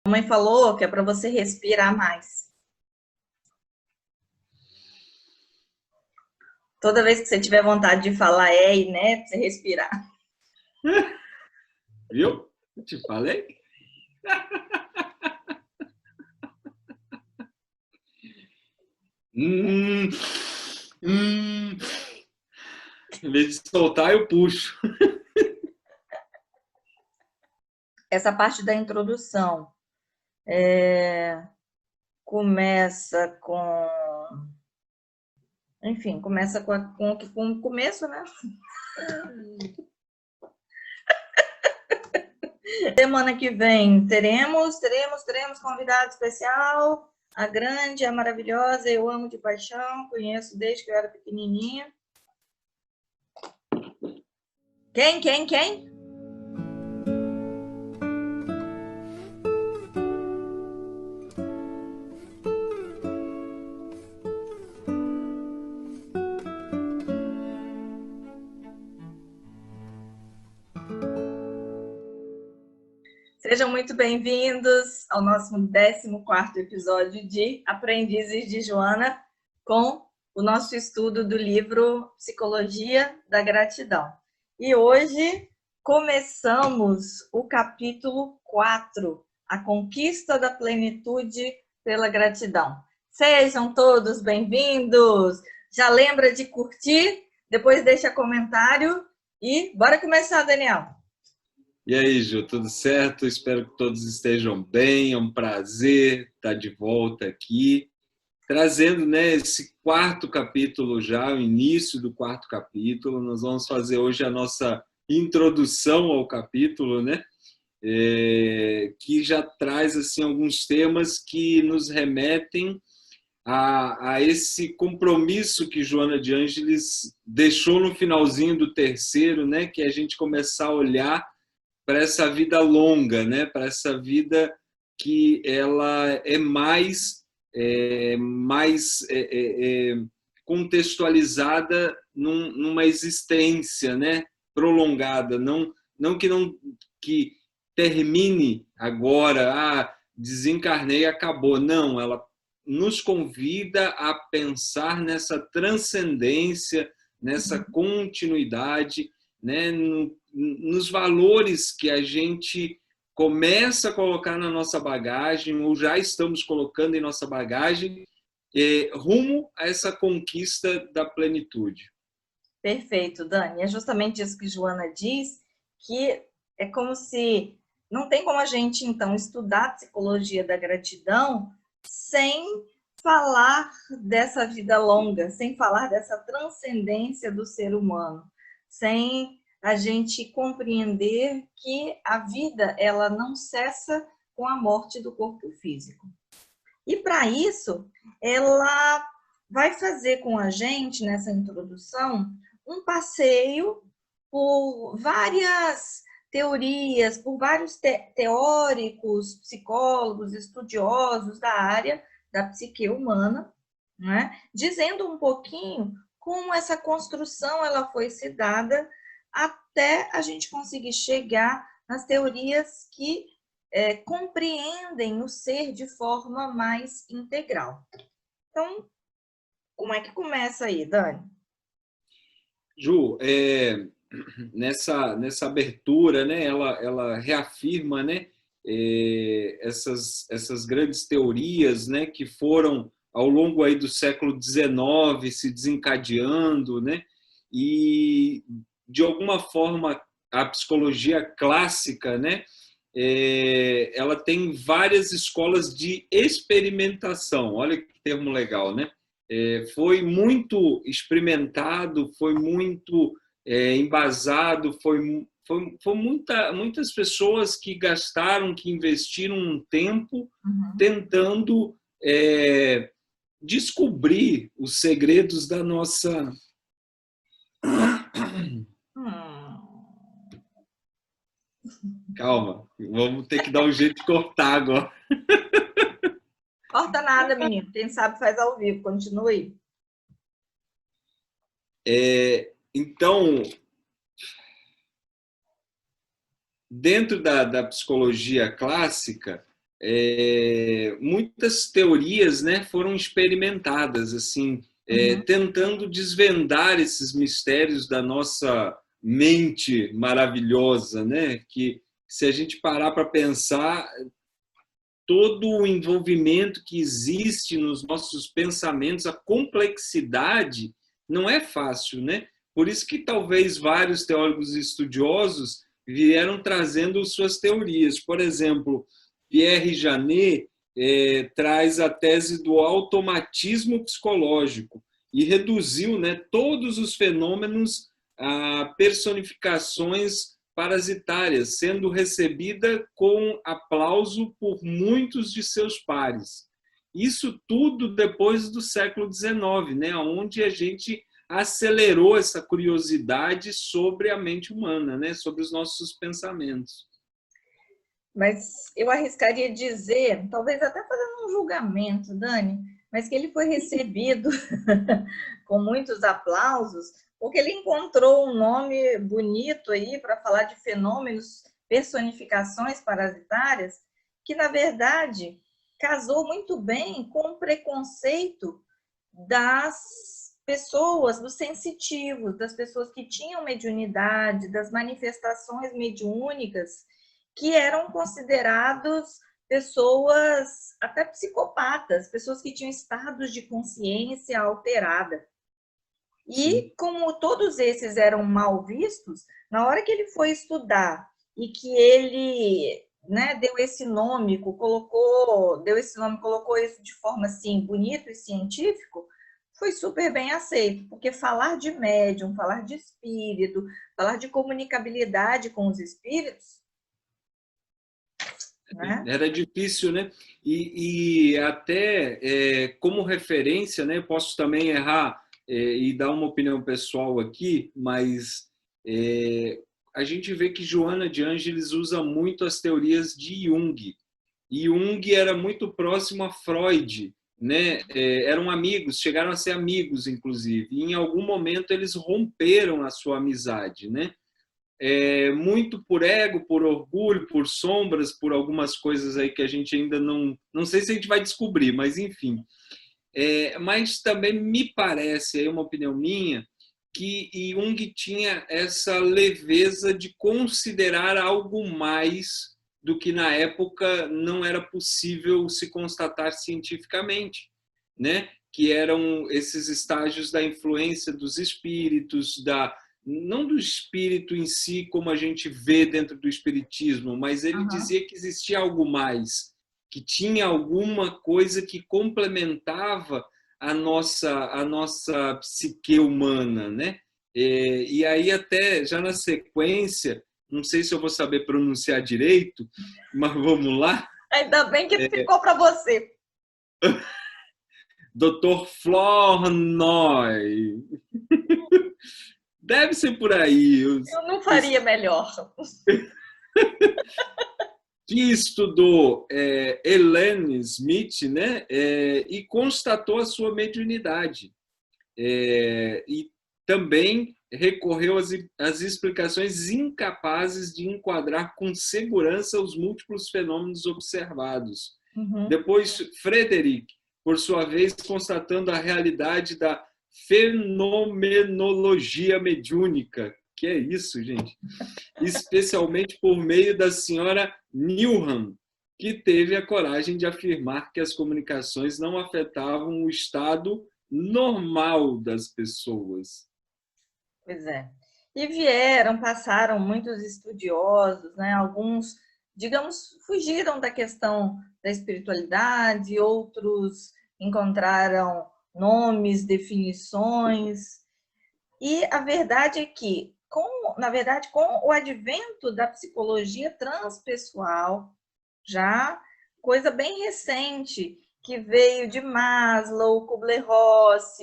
A mãe falou que é para você respirar mais. Toda vez que você tiver vontade de falar e né, você respirar. Viu? Eu te falei? Hum, hum. Em vez de soltar, eu puxo. Essa parte da introdução começa com... Enfim, começa com o começo, né? Semana que vem teremos convidado especial, a grande, a maravilhosa, eu amo de paixão, conheço desde que eu era pequenininha. Quem? Sejam muito bem-vindos ao nosso 14º episódio de Aprendizes de Joana, com o nosso estudo do livro Psicologia da Gratidão. E hoje começamos o capítulo 4, A Conquista da Plenitude pela Gratidão. Sejam todos bem-vindos! Já lembra de curtir? Depois deixa comentário e bora começar, Daniel! E aí, Ju, tudo certo? Espero que todos estejam bem. É um prazer estar de volta aqui, trazendo, né, esse 4º capítulo já, o início do 4º capítulo. Nós vamos fazer hoje a nossa introdução ao capítulo, né? Que já traz assim alguns temas que nos remetem a esse compromisso que Joana de Ângeles deixou no finalzinho do 3º, né? Que é a gente começar a olhar para essa vida longa, né? Para essa vida que ela é mais contextualizada numa existência, né? Prolongada, não que termine agora, desencarnei e acabou. Não, ela nos convida a pensar nessa transcendência, nessa continuidade, né? Nos valores que a gente começa a colocar na nossa bagagem, ou já estamos colocando em nossa bagagem, rumo a essa conquista da plenitude. Perfeito, Dani. É justamente isso que Joana diz, que é como se não tem como a gente, então, estudar a psicologia da gratidão sem falar dessa vida longa, sem falar dessa transcendência do ser humano, sem a gente compreender que a vida ela não cessa com a morte do corpo físico. E para isso, ela vai fazer com a gente, nessa introdução, um passeio por várias teorias, por vários teóricos, psicólogos, estudiosos da área da psique humana, né? Dizendo um pouquinho como essa construção ela foi se dada até a gente conseguir chegar nas teorias que compreendem o ser de forma mais integral. Então, como é que começa aí, Dani? Ju, nessa abertura, né, ela reafirma, né, essas grandes teorias, né, que foram ao longo aí do século XIX se desencadeando, né, e de alguma forma a psicologia clássica, né, ela tem várias escolas de experimentação. Olha que termo legal, né? Foi muito experimentado, foi muito embasado, foi muitas pessoas que gastaram, que investiram um tempo tentando descobrir os segredos da nossa... Calma, vamos ter que dar um jeito de cortar agora. Corta nada, menino. Quem sabe faz ao vivo. Continue. Então, dentro da psicologia clássica, muitas teorias, né, foram experimentadas, assim, tentando desvendar esses mistérios da nossa mente maravilhosa, né? Que, se a gente parar para pensar, todo o envolvimento que existe nos nossos pensamentos, a complexidade, não é fácil, né? Por isso que talvez vários teólogos estudiosos vieram trazendo suas teorias. Por exemplo, Pierre Janet traz a tese do automatismo psicológico e reduziu, né, todos os fenômenos a personificações parasitárias, sendo recebida com aplauso por muitos de seus pares. Isso tudo depois do século XIX, né, onde a gente acelerou essa curiosidade sobre a mente humana, né, sobre os nossos pensamentos. Mas eu arriscaria dizer, talvez até fazendo um julgamento, Dani, mas que ele foi recebido com muitos aplausos, porque ele encontrou um nome bonito aí para falar de fenômenos, personificações parasitárias, que na verdade casou muito bem com o preconceito das pessoas, dos sensitivos, das pessoas que tinham mediunidade, das manifestações mediúnicas, que eram considerados pessoas até psicopatas, pessoas que tinham estados de consciência alterada. E como todos esses eram mal vistos, na hora que ele foi estudar e que ele, né, deu esse nome, colocou isso de forma assim bonito e científico, foi super bem aceito, porque falar de médium, falar de espírito, falar de comunicabilidade com os espíritos, né? Era difícil, né? E até como referência, né? Posso também errar e dar uma opinião pessoal aqui, mas a gente vê que Joana de Ângeles usa muito as teorias de Jung. E Jung era muito próximo a Freud, né? Eram amigos, chegaram a ser amigos, inclusive. E em algum momento eles romperam a sua amizade, né? Muito por ego, por orgulho, por sombras, por algumas coisas aí que a gente ainda não sei se a gente vai descobrir, mas enfim. Mas também me parece, aí uma opinião minha, que Jung tinha essa leveza de considerar algo mais do que na época não era possível se constatar cientificamente, né? Que eram esses estágios da influência dos espíritos, não do espírito em si, como a gente vê dentro do espiritismo, mas ele dizia que existia algo mais, que tinha alguma coisa que complementava a nossa psique humana, né? E aí até já na sequência, não sei se eu vou saber pronunciar direito, mas vamos lá. Ainda bem que ficou para você. Dr. Flournoy. Deve ser por aí. Eu não faria melhor. Que estudou Ellen Smith, né? E constatou a sua mediunidade. E também recorreu às explicações incapazes de enquadrar com segurança os múltiplos fenômenos observados. Depois, Frederick, por sua vez, constatando a realidade da fenomenologia mediúnica. Que é isso, gente? Especialmente por meio da senhora Newham, que teve a coragem de afirmar que as comunicações não afetavam o estado normal das pessoas. Pois é. E passaram muitos estudiosos, né? Alguns, digamos, fugiram da questão da espiritualidade, outros encontraram nomes, definições. E a verdade é que, com o advento da psicologia transpessoal, já coisa bem recente, que veio de Maslow, Kubler-Ross,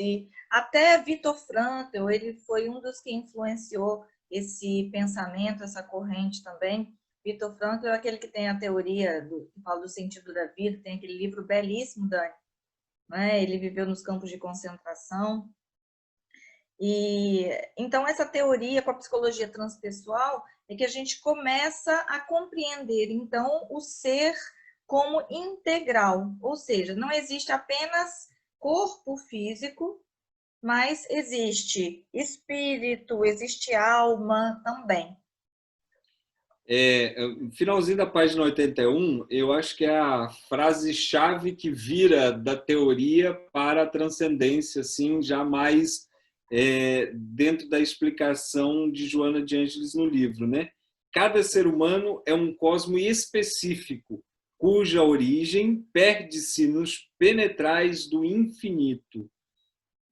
até Viktor Frankl, ele foi um dos que influenciou esse pensamento, essa corrente também. Viktor Frankl é aquele que tem a teoria que fala do sentido da vida, tem aquele livro belíssimo, Dani, né? Ele viveu nos campos de concentração. E então essa teoria com a psicologia transpessoal é que a gente começa a compreender então o ser como integral, ou seja, não existe apenas corpo físico, mas existe espírito, existe alma também. Finalzinho da página 81, eu acho que é a frase-chave que vira da teoria para a transcendência, assim, já mais dentro da explicação de Joana de Ângeles no livro, né? Cada ser humano é um cosmo específico, cuja origem perde-se nos penetrais do infinito.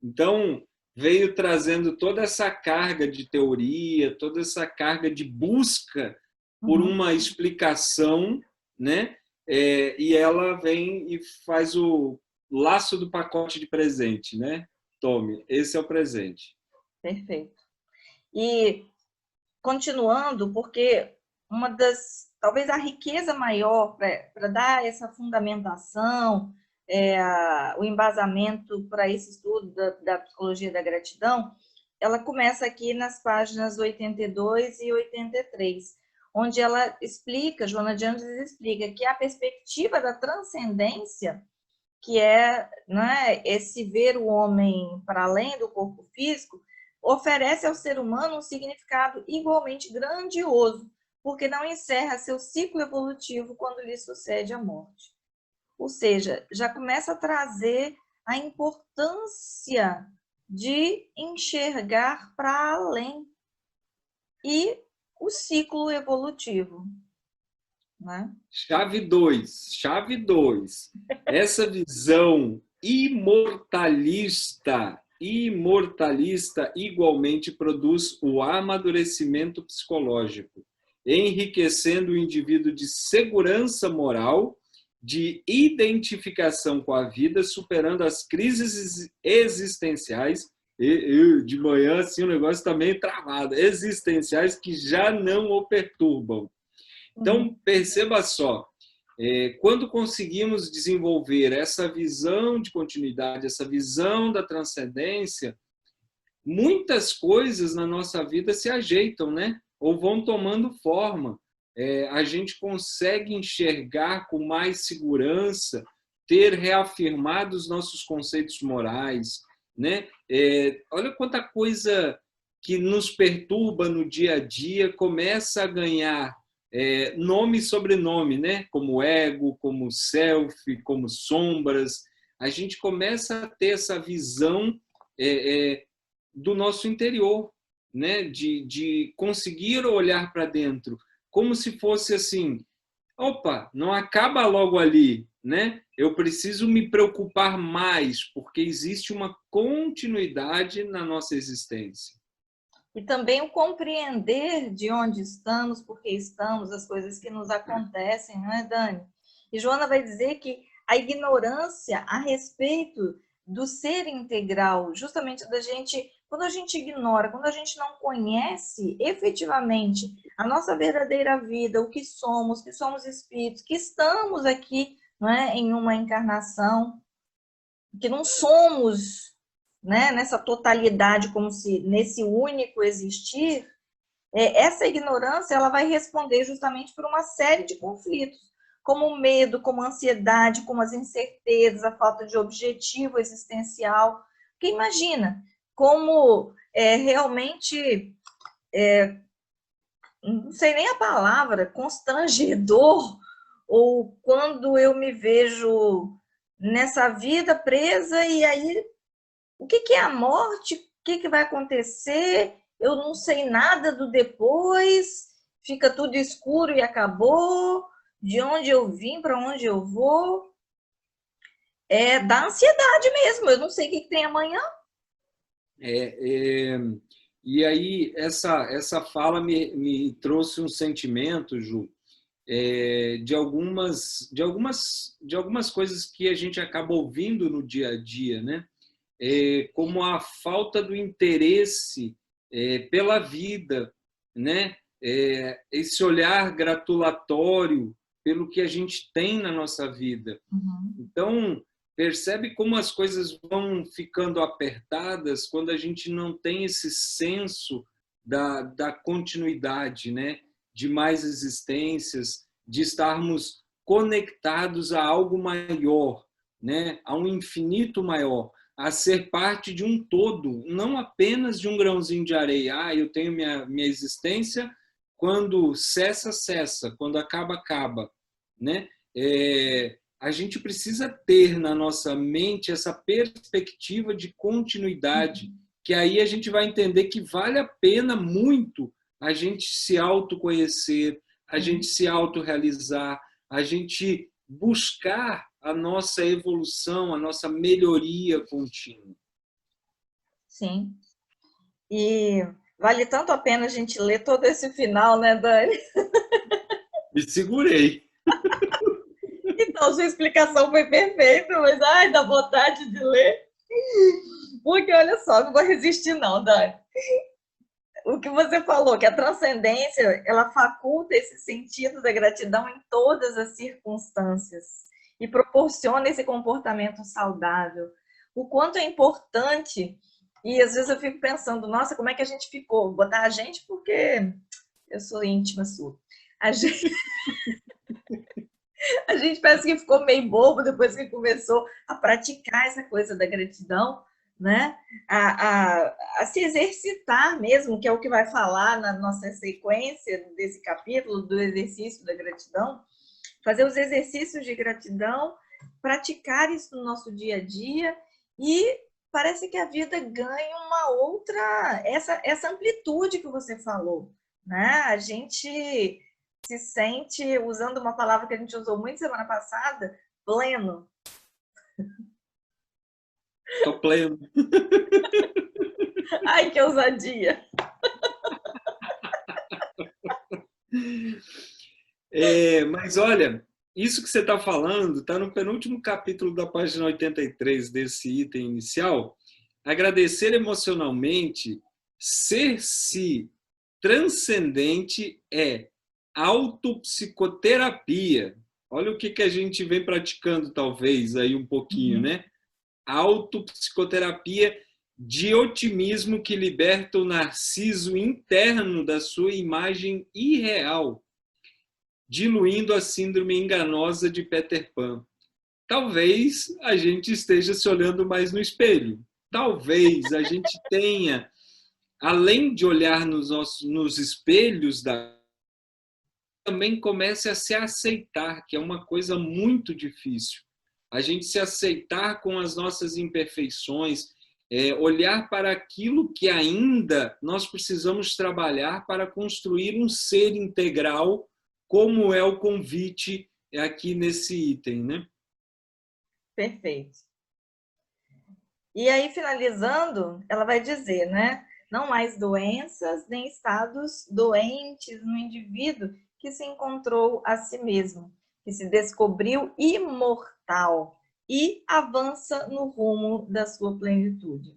Então, veio trazendo toda essa carga de teoria, toda essa carga de busca por uma explicação, né? E ela vem e faz o laço do pacote de presente, né? Tome, esse é o presente. Perfeito. E continuando, porque uma das, talvez a riqueza maior para dar essa fundamentação, o embasamento para esse estudo da psicologia da gratidão, ela começa aqui nas páginas 82 e 83, onde ela explica, Joana de Ângeles explica que a perspectiva da transcendência, que é, né, esse ver o homem para além do corpo físico, oferece ao ser humano um significado igualmente grandioso, porque não encerra seu ciclo evolutivo quando lhe sucede a morte. Ou seja, já começa a trazer a importância de enxergar para além e o ciclo evolutivo, né? Chave 2. Essa visão imortalista igualmente produz o amadurecimento psicológico, enriquecendo o indivíduo de segurança moral, de identificação com a vida, superando as crises existenciais. De manhã, assim, o negócio está meio travado. Existenciais que já não o perturbam. Então, perceba só, quando conseguimos desenvolver essa visão de continuidade, essa visão da transcendência, muitas coisas na nossa vida se ajeitam, né? Ou vão tomando forma. A gente consegue enxergar com mais segurança, ter reafirmado os nossos conceitos morais, né? Olha quanta coisa que nos perturba no dia a dia começa a ganhar nome e sobrenome, né? Como ego, como self, como sombras. A gente começa a ter essa visão do nosso interior, né? De conseguir olhar para dentro, como se fosse assim, opa, não acaba logo ali, né? Eu preciso me preocupar mais, porque existe uma continuidade na nossa existência. E também o compreender de onde estamos, por que estamos, as coisas que nos acontecem, não é, Dani? E Joana vai dizer que a ignorância a respeito do ser integral, justamente da gente, quando a gente ignora, quando a gente não conhece efetivamente a nossa verdadeira vida, o que somos espíritos, que estamos aqui, não é, em uma encarnação, que não somos, né, nessa totalidade, como se nesse único existir, essa ignorância ela vai responder justamente por uma série de conflitos, como o medo, como a ansiedade, como as incertezas, a falta de objetivo existencial. Porque imagina como realmente, não sei nem a palavra, constrangedor, ou quando eu me vejo nessa vida presa e aí o que é a morte? O que vai acontecer? Eu não sei nada do depois, fica tudo escuro e acabou. De onde eu vim, para onde eu vou. Da ansiedade mesmo, eu não sei o que tem amanhã. E aí, essa fala me trouxe um sentimento, Ju, de algumas coisas que a gente acaba ouvindo no dia a dia, né? Como a falta do interesse pela vida, né? Esse olhar gratulatório pelo que a gente tem na nossa vida. Então, percebe como as coisas vão ficando apertadas quando a gente não tem esse senso da continuidade, né? De mais existências, de estarmos conectados a algo maior, né? A um infinito maior, a ser parte de um todo, não apenas de um grãozinho de areia. Ah, eu tenho minha existência, quando cessa, cessa, quando acaba, acaba, né? A gente precisa ter na nossa mente essa perspectiva de continuidade, que aí a gente vai entender que vale a pena muito a gente se autoconhecer, a gente se autorrealizar, a gente buscar a nossa evolução, a nossa melhoria contínua. Sim. E vale tanto a pena a gente ler todo esse final, né, Dani? Me segurei. Então, sua explicação foi perfeita, mas ai, dá vontade de ler. Porque olha só, não vou resistir não, Dani. O que você falou, que a transcendência, ela faculta esse sentido da gratidão em todas as circunstâncias e proporciona esse comportamento saudável. O quanto é importante, e às vezes eu fico pensando, nossa, como é que a gente ficou? Vou botar a gente porque eu sou íntima sua. A gente, a gente parece que ficou meio bobo depois que começou a praticar essa coisa da gratidão, né? A se exercitar mesmo, que é o que vai falar na nossa sequência desse capítulo, do exercício da gratidão, fazer os exercícios de gratidão, praticar isso no nosso dia a dia e parece que a vida ganha uma outra, essa amplitude que você falou, né? A gente se sente, usando uma palavra que a gente usou muito semana passada, pleno. Tô pleno. Ai, que ousadia! Mas olha, isso que você está falando está no penúltimo capítulo da página 83 desse item inicial. Agradecer emocionalmente, ser-se transcendente é autopsicoterapia. Olha o que a gente vem praticando, talvez, aí um pouquinho, né? Autopsicoterapia de otimismo que liberta o narciso interno da sua imagem irreal, diluindo a síndrome enganosa de Peter Pan. Talvez a gente esteja se olhando mais no espelho. Talvez a gente tenha, além de olhar nos espelhos, também comece a se aceitar, que é uma coisa muito difícil. A gente se aceitar com as nossas imperfeições, olhar para aquilo que ainda nós precisamos trabalhar para construir um ser integral, como é o convite aqui nesse item, né? Perfeito. E aí, finalizando, ela vai dizer, né? Não mais doenças nem estados doentes no indivíduo que se encontrou a si mesmo, que se descobriu imortal e avança no rumo da sua plenitude.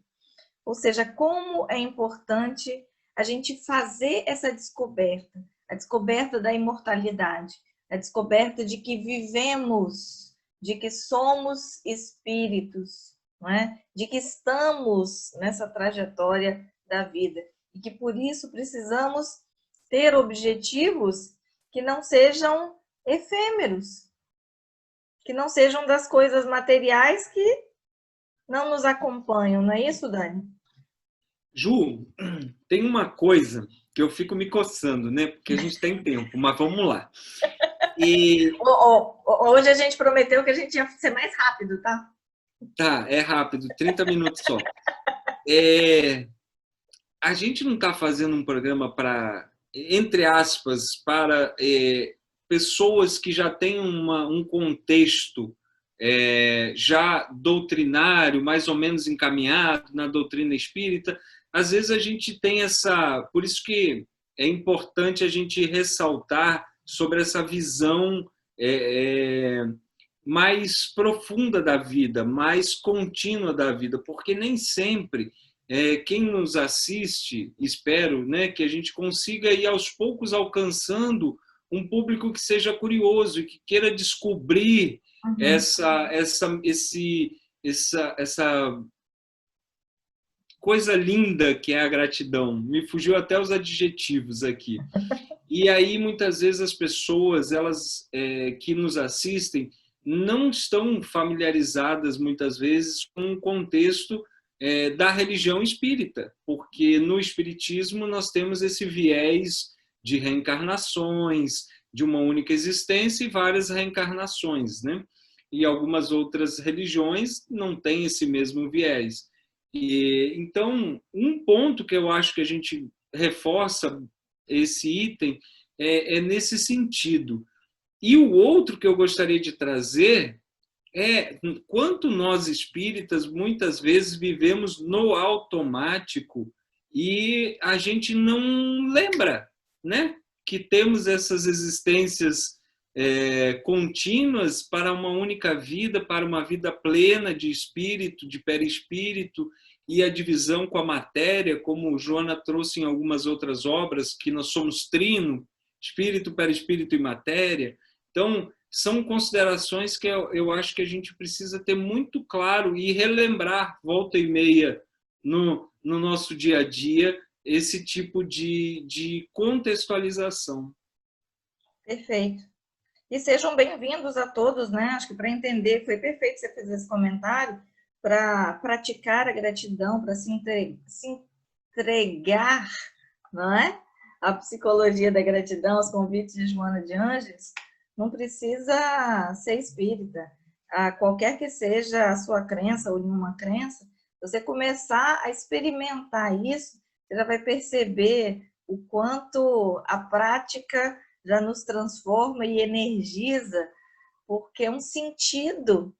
Ou seja, como é importante a gente fazer essa descoberta, a descoberta da imortalidade, a descoberta de que vivemos, de que somos espíritos, não é? De que estamos nessa trajetória da vida e que por isso precisamos ter objetivos que não sejam efêmeros, que não sejam das coisas materiais que não nos acompanham, não é isso, Dani? Ju, tem uma coisa que eu fico me coçando, né? Porque a gente tem tempo, mas vamos lá. Hoje a gente prometeu que a gente ia ser mais rápido, tá? Tá, é rápido, 30 minutos só. A gente não está fazendo um programa para, entre aspas, para pessoas que já têm um contexto já doutrinário, mais ou menos encaminhado na doutrina espírita. Às vezes a gente tem essa... Por isso que é importante a gente ressaltar sobre essa visão mais profunda da vida, mais contínua da vida, porque nem sempre quem nos assiste, espero, né, que a gente consiga ir aos poucos alcançando um público que seja curioso e que queira descobrir essa coisa linda que é a gratidão. Me fugiu até os adjetivos aqui. E aí, muitas vezes, as pessoas que nos assistem não estão familiarizadas, muitas vezes, com o contexto da religião espírita, porque no espiritismo nós temos esse viés de reencarnações, de uma única existência e várias reencarnações, né? E algumas outras religiões não têm esse mesmo viés. Então, um ponto que eu acho que a gente reforça esse item nesse sentido. E o outro que eu gostaria de trazer é quanto nós espíritas muitas vezes vivemos no automático e a gente não lembra, né? Que temos essas existências contínuas para uma única vida, para uma vida plena de espírito, de perispírito, e a divisão com a matéria, como o Joana trouxe em algumas outras obras, que nós somos trino, espírito, perispírito e matéria. Então, são considerações que eu acho que a gente precisa ter muito claro e relembrar, volta e meia, no nosso dia a dia, esse tipo de contextualização. Perfeito. E sejam bem-vindos a todos, né? Acho que para entender, foi perfeito você fazer esse comentário, para praticar a gratidão, para se entregar, não é? A psicologia da gratidão, os convites de Joana de Ângeles, não precisa ser espírita. Qualquer que seja a sua crença ou nenhuma crença, você começar a experimentar isso, você já vai perceber o quanto a prática já nos transforma e energiza, porque é um sentido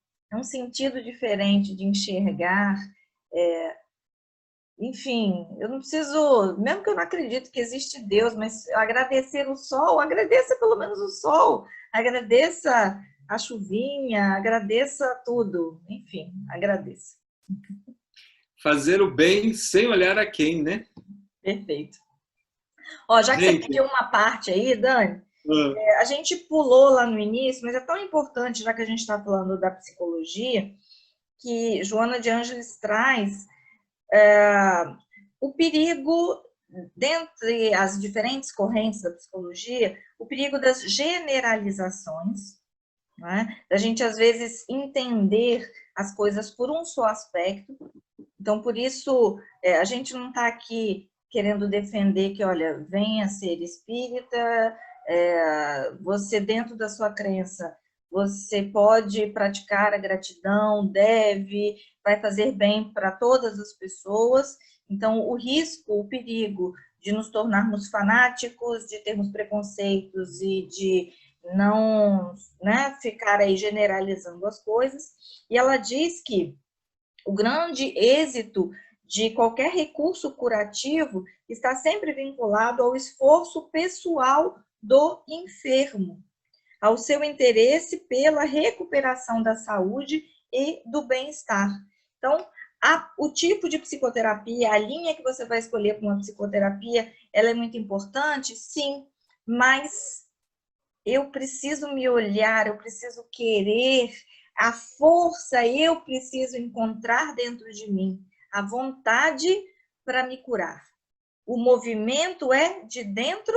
diferente de enxergar. Enfim, eu não preciso, mesmo que eu não acredito que existe Deus, mas agradecer o sol, agradeça pelo menos o sol, agradeça a chuvinha, agradeça tudo, enfim, agradeça. Fazer o bem sem olhar a quem, né? Perfeito. Ó, já que você pediu uma parte aí, Dani, uh, a gente pulou lá no início, mas é tão importante, já que a gente está falando da psicologia, que Joana de Ângeles traz o perigo, dentre as diferentes correntes da psicologia, o perigo das generalizações, né? Da gente, às vezes, entender as coisas por um só aspecto. Então, por isso, a gente não está aqui querendo defender que, olha, venha ser espírita, você, dentro da sua crença, você pode praticar a gratidão, deve, vai fazer bem para todas as pessoas. Então, o risco, o perigo de nos tornarmos fanáticos, de termos preconceitos e de não, né, ficar aí generalizando as coisas. E ela diz que o grande êxito de qualquer recurso curativo está sempre vinculado ao esforço pessoal do enfermo, ao seu interesse pela recuperação da saúde e do bem-estar. Então, o tipo de psicoterapia, a linha que você vai escolher para uma psicoterapia, ela é muito importante? Sim, mas eu preciso me olhar, eu preciso querer, a força eu preciso encontrar dentro de mim, a vontade para me curar. O movimento é de dentro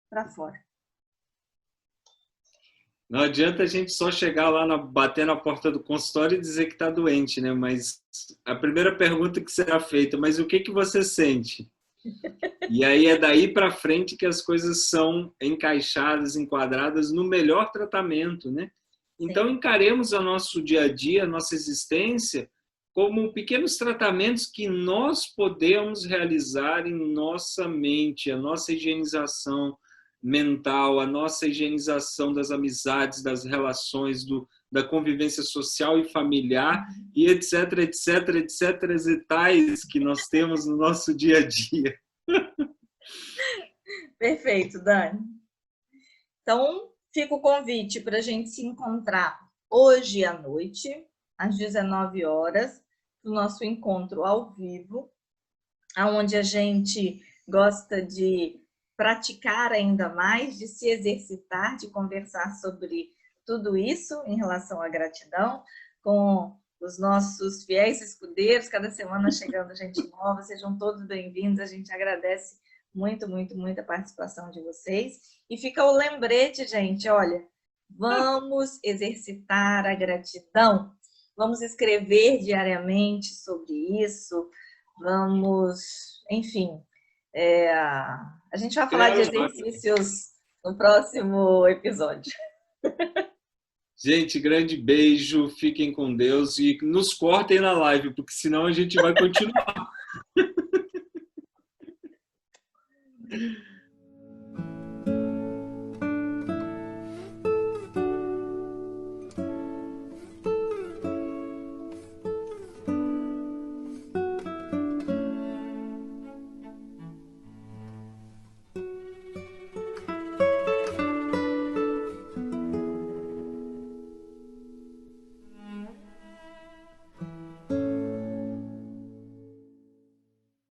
para fora. Não adianta a gente só chegar lá, bater na porta do consultório e dizer que está doente, né? Mas a primeira pergunta que será feita, mas o que você sente? E aí é daí para frente que as coisas são encaixadas, enquadradas no melhor tratamento, né? Então encaremos o nosso dia a dia, a nossa existência, como pequenos tratamentos que nós podemos realizar em nossa mente, a nossa higienização mental, a nossa higienização das amizades, das relações, da convivência social e familiar, e etc, etc, etc, e tais que nós temos no nosso dia a dia. Perfeito, Dani. Então, fica o convite para a gente se encontrar hoje à noite, às 19 horas, no nosso encontro ao vivo, onde a gente gosta de praticar ainda mais, de se exercitar, de conversar sobre tudo isso em relação à gratidão, com os nossos fiéis escudeiros, cada semana chegando gente nova, sejam todos bem-vindos, a gente agradece muito, muito, muito a participação de vocês. E fica o lembrete, gente, olha, vamos exercitar a gratidão, vamos escrever diariamente sobre isso, vamos, enfim, a gente vai falar de exercícios no próximo episódio. Gente, grande beijo, fiquem com Deus e nos cortem na live, porque senão a gente vai continuar.